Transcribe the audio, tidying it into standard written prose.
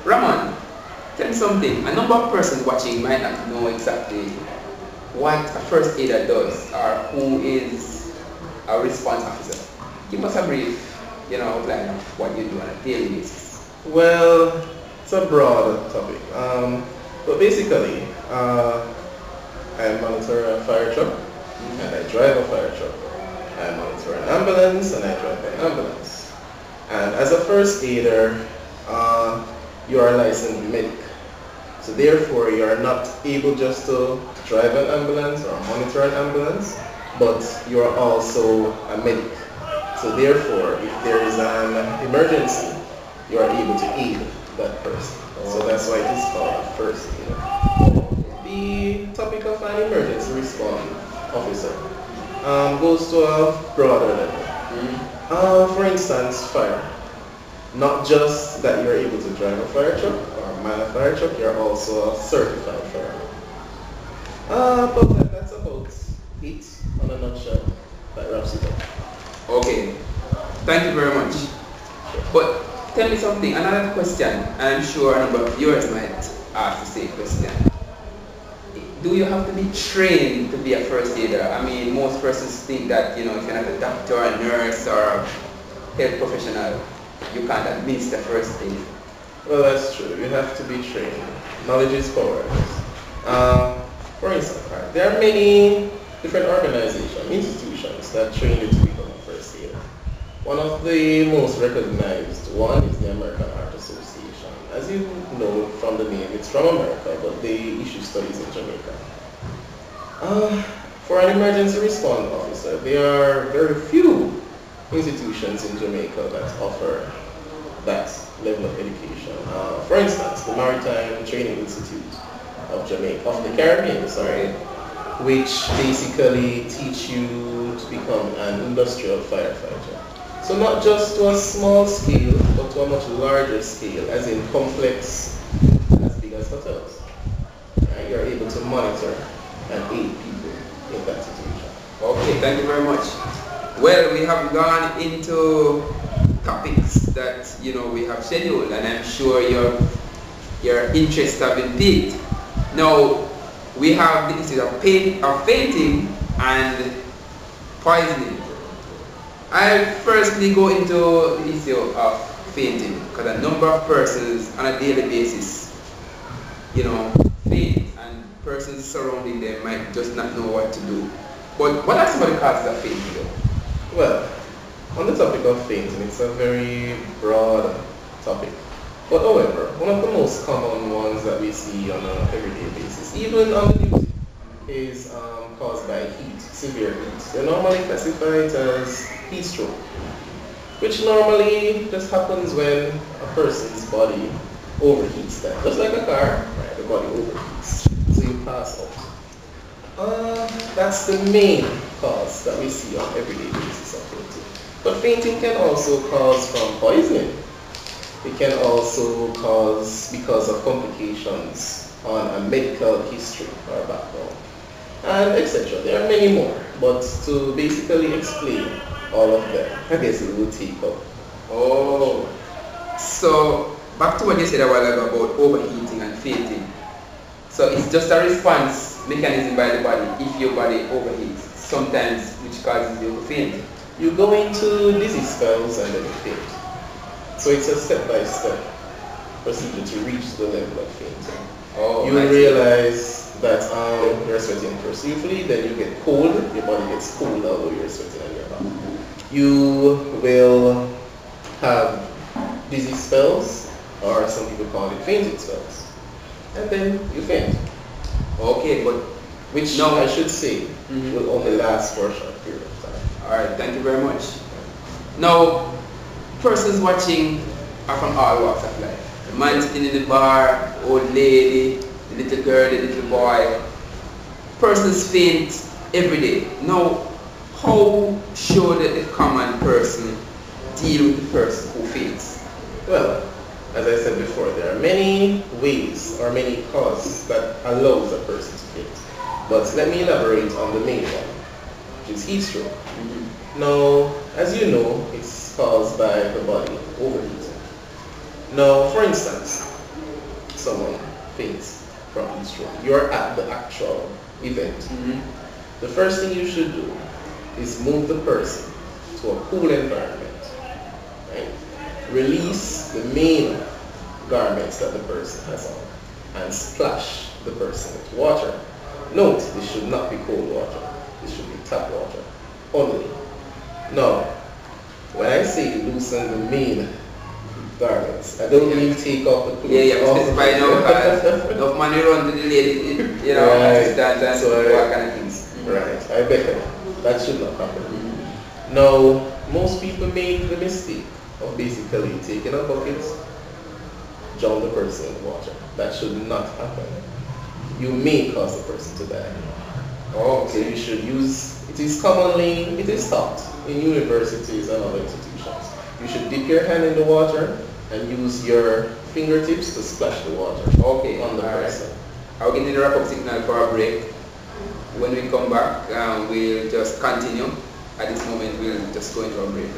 Ramon, tell me something. A number of persons watching might not know exactly what a first aider does or who is a response officer. Give us a brief, outline of what you do on a daily basis. Well, it's a broad topic. But basically, I monitor a fire truck and I drive a fire truck. I monitor an ambulance and I drive an ambulance. And as a first aider, you are a licensed medic. So therefore, you are not able just to drive an ambulance or monitor an ambulance, but you are also a medic. So therefore, if there is an emergency, you are able to aid that person. So that's why it is called a first aider. The topic of an emergency response officer goes to a broader level. For instance, fire. Not just that you're able to drive a fire truck or man a fire truck, you're also a certified fireman. But that's about it on a nutshell. That wraps it up. Okay, thank you very much. But tell me something, another question, and I'm sure a number of viewers might ask the same question. Do you have to be trained to be a first aider? I mean, most persons think that, if you're not a doctor, a nurse, or a health professional, you can't administer first aid. Well, that's true. You have to be trained. Knowledge is power. For instance, there are many different organizations, institutions that train you to become a first aider. One of the most recognized one is the American Heart Association. As you know from the name, it's from America, but they issue studies in Jamaica. For an emergency response officer, there are very few institutions in Jamaica that offer that level of education. For instance, the Maritime Training Institute of Jamaica, of the Caribbean, which basically teach you to become an industrial firefighter. So not just to a small scale, but to a much larger scale, as in complex, as big as hotels. You're able to monitor and aid people in that situation. Okay, thank you very much. Well, we have gone into topics that we have scheduled, and I'm sure your interest have been piqued. Now we have the issue of fainting and poisoning. I'll firstly go into the issue of fainting, because a number of persons on a daily basis, faint, and persons surrounding them might just not know what to do. But what are some of the causes of fainting though? Well, on the topic of fainting, it's a very broad topic. But however, one of the most common ones that we see on an everyday basis, even on the news, is caused by heat, severe heat. They're normally classified as heat stroke, which normally just happens when a person's body overheats. That just like a car, right? The body overheats, so you pass out. That's the main cause that we see on everyday basis of fainting. But fainting can also cause from poisoning. It can also cause because of complications on a medical history or background, and etc. There are many more, but to basically explain all of them, I guess it will take up. Oh, so back to what you said a while ago about overheating and fainting. So it's just a response mechanism by the body if your body overheats, sometimes which causes you to faint. You go into dizzy spells and then you faint. So it's a step-by-step procedure to reach the level of fainting. Oh, you realize that you're sweating profusely, then you get cold, your body gets cold although you're sweating on your back. You will have dizzy spells, or some people call it fainting spells, and then you faint. Okay, but which now I should say will only last for a short period of time. Alright, thank you very much. Now, persons watching are from all walks of life. The man sitting in the bar, old lady, the little girl, the little boy. Persons faint every day. Now, how should the common person deal with the person who faints? Well, as I said before, there are many ways or many causes that allows a person to faint. But let me elaborate on the main one, which is heat stroke. Now, as you know, it's caused by the body overheating. Now, for instance, someone faints from heat stroke. You're at the actual event. The first thing you should do is move the person to a cool environment. Right? Release the main garments that the person has on and splash the person with water. Note, this should not be cold water. This should be tap water only. Now, when I say loosen the main garments, I don't mean take off the clothes. Yeah, specify now because enough money run to the lady, you know, assistant and so all kind of things. Right, I bet that should not happen. Now, most people make the mistake of basically taking a bucket, drown the person in water. That should not happen. You may cause the person to die. Oh, so you should use, it is taught in universities and other institutions. You should dip your hand in the water and use your fingertips to splash the water on the person. I'll give you the wrap-up signal for a break. When we come back, we'll just continue. At this moment, we'll just go into a break.